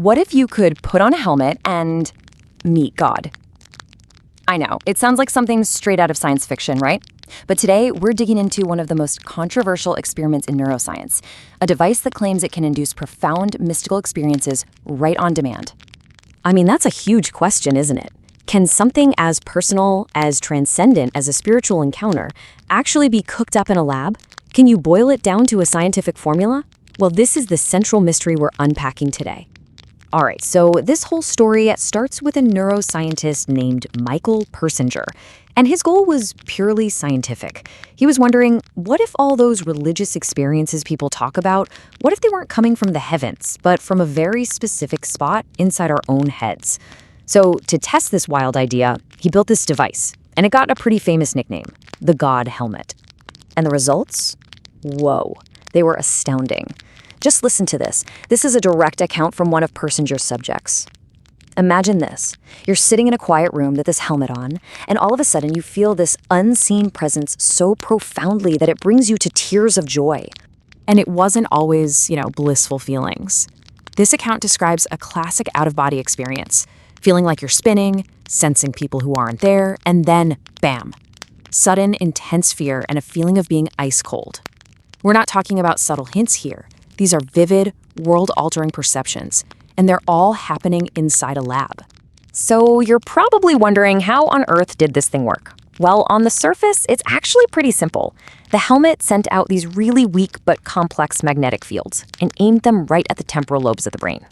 What if you could put on a helmet and meet God? I know, it sounds like something straight out of science fiction, right? But today, we're digging into one of the most controversial experiments in neuroscience, a device that claims it can induce profound mystical experiences right on demand. I mean, that's a huge question, isn't it? Can something as personal, as transcendent as a spiritual encounter actually be cooked up in a lab? Can you boil it down to a scientific formula? Well, this is the central mystery we're unpacking today. All right, so this whole story starts with a neuroscientist named Micheal Persinger, and his goal was purely scientific. He was wondering, what if all those religious experiences people talk about, what if they weren't coming from the heavens, but from a very specific spot inside our own heads? So to test this wild idea, he built this device, and it got a pretty famous nickname, the God helmet. And the results? Whoa, they were astounding. Just listen to this. This is a direct account from one of Persinger's subjects. Imagine this. You're sitting in a quiet room with this helmet on, and all of a sudden you feel this unseen presence so profoundly that it brings you to tears of joy. And it wasn't always, blissful feelings. This account describes a classic out-of-body experience, feeling like you're spinning, sensing people who aren't there, and then, bam, sudden, intense fear and a feeling of being ice cold. We're not talking about subtle hints here. These are vivid, world-altering perceptions, and they're all happening inside a lab. So you're probably wondering, how on earth did this thing work? Well, on the surface, it's actually pretty simple. The helmet sent out these really weak but complex magnetic fields and aimed them right at the temporal lobes of the brain.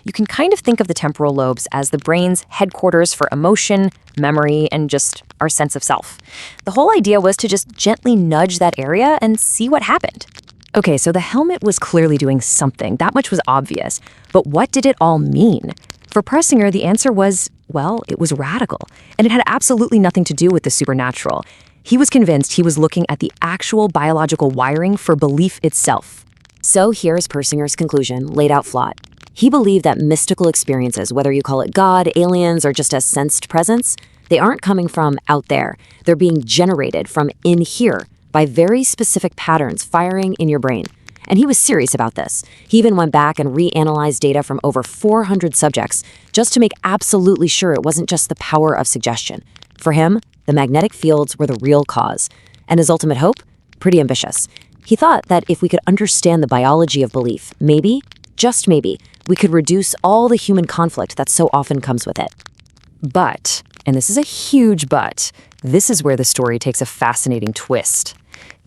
You can kind of think of the temporal lobes as the brain's headquarters for emotion, memory, and just our sense of self. The whole idea was to just gently nudge that area and see what happened. Okay, so the helmet was clearly doing something. That much was obvious. But what did it all mean? For Persinger, the answer was, well, it was radical. And it had absolutely nothing to do with the supernatural. He was convinced he was looking at the actual biological wiring for belief itself. So here's Persinger's conclusion, laid out flat. He believed that mystical experiences, whether you call it God, aliens, or just a sensed presence, they aren't coming from out there. They're being generated from in here, by very specific patterns firing in your brain. And he was serious about this. He even went back and reanalyzed data from over 400 subjects just to make absolutely sure it wasn't just the power of suggestion. For him, the magnetic fields were the real cause. And his ultimate hope? Pretty ambitious. He thought that if we could understand the biology of belief, maybe, just maybe, we could reduce all the human conflict that so often comes with it. But, and this is a huge but, this is where the story takes a fascinating twist.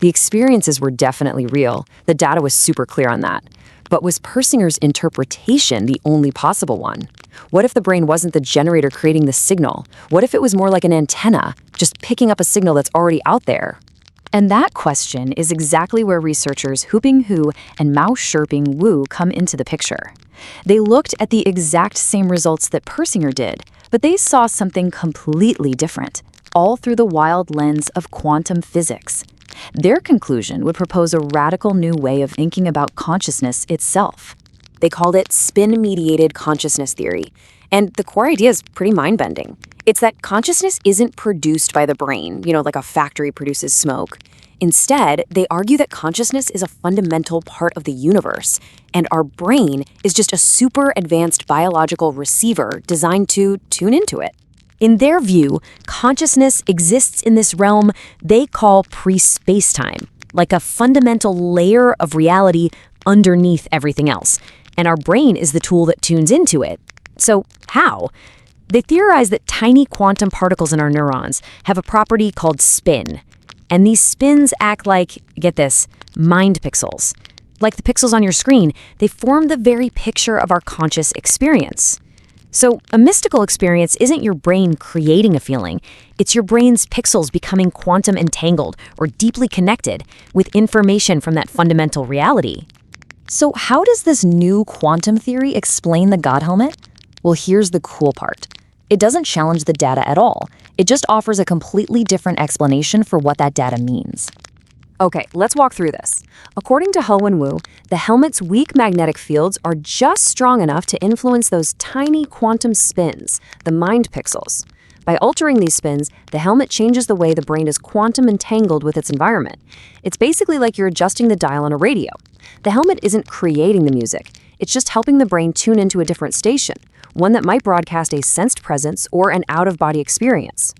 The experiences were definitely real. The data was super clear on that. But was Persinger's interpretation the only possible one? What if the brain wasn't the generator creating the signal? What if it was more like an antenna, just picking up a signal that's already out there? And that question is exactly where researchers Huping Hu and Mao Shiping Wu come into the picture. They looked at the exact same results that Persinger did, but they saw something completely different, all through the wild lens of quantum physics. Their conclusion would propose a radical new way of thinking about consciousness itself. They called it spin-mediated consciousness theory. And the core idea is pretty mind-bending. It's that consciousness isn't produced by the brain, like a factory produces smoke. Instead, they argue that consciousness is a fundamental part of the universe, and our brain is just a super advanced biological receiver designed to tune into it. In their view, consciousness exists in this realm they call pre-spacetime, like a fundamental layer of reality underneath everything else. And our brain is the tool that tunes into it. So how? They theorize that tiny quantum particles in our neurons have a property called spin. And these spins act like, get this, mind pixels. Like the pixels on your screen, they form the very picture of our conscious experience. So a mystical experience isn't your brain creating a feeling. It's your brain's pixels becoming quantum entangled or deeply connected with information from that fundamental reality. So how does this new quantum theory explain the God helmet? Well, here's the cool part. It doesn't challenge the data at all. It just offers a completely different explanation for what that data means. Okay, let's walk through this. According to Hu and Wu, the helmet's weak magnetic fields are just strong enough to influence those tiny quantum spins, the mind pixels. By altering these spins, the helmet changes the way the brain is quantum entangled with its environment. It's basically like you're adjusting the dial on a radio. The helmet isn't creating the music. It's just helping the brain tune into a different station, one that might broadcast a sensed presence or an out-of-body experience.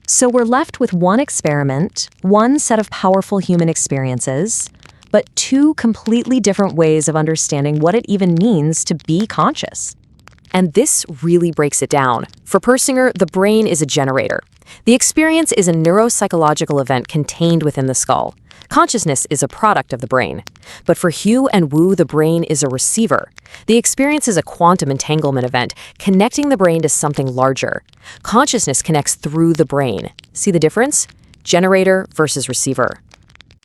So we're left with one experiment, one set of powerful human experiences, but two completely different ways of understanding what it even means to be conscious. And this really breaks it down. For Persinger, the brain is a generator. The experience is a neuropsychological event contained within the skull. Consciousness is a product of the brain. But for Hugh and Wu, the brain is a receiver. The experience is a quantum entanglement event, connecting the brain to something larger. Consciousness connects through the brain. See the difference? Generator versus receiver.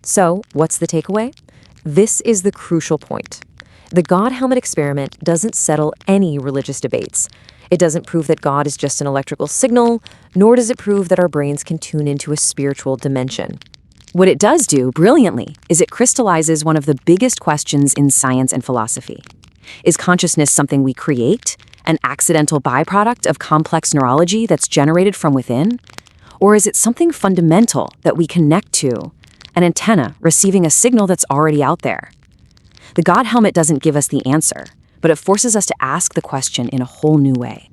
So, what's the takeaway? This is the crucial point. The God helmet experiment doesn't settle any religious debates. It doesn't prove that God is just an electrical signal, nor does it prove that our brains can tune into a spiritual dimension. What it does do, brilliantly, is it crystallizes one of the biggest questions in science and philosophy. Is consciousness something we create, an accidental byproduct of complex neurology that's generated from within? Or is it something fundamental that we connect to, an antenna receiving a signal that's already out there? The God helmet doesn't give us the answer, but it forces us to ask the question in a whole new way.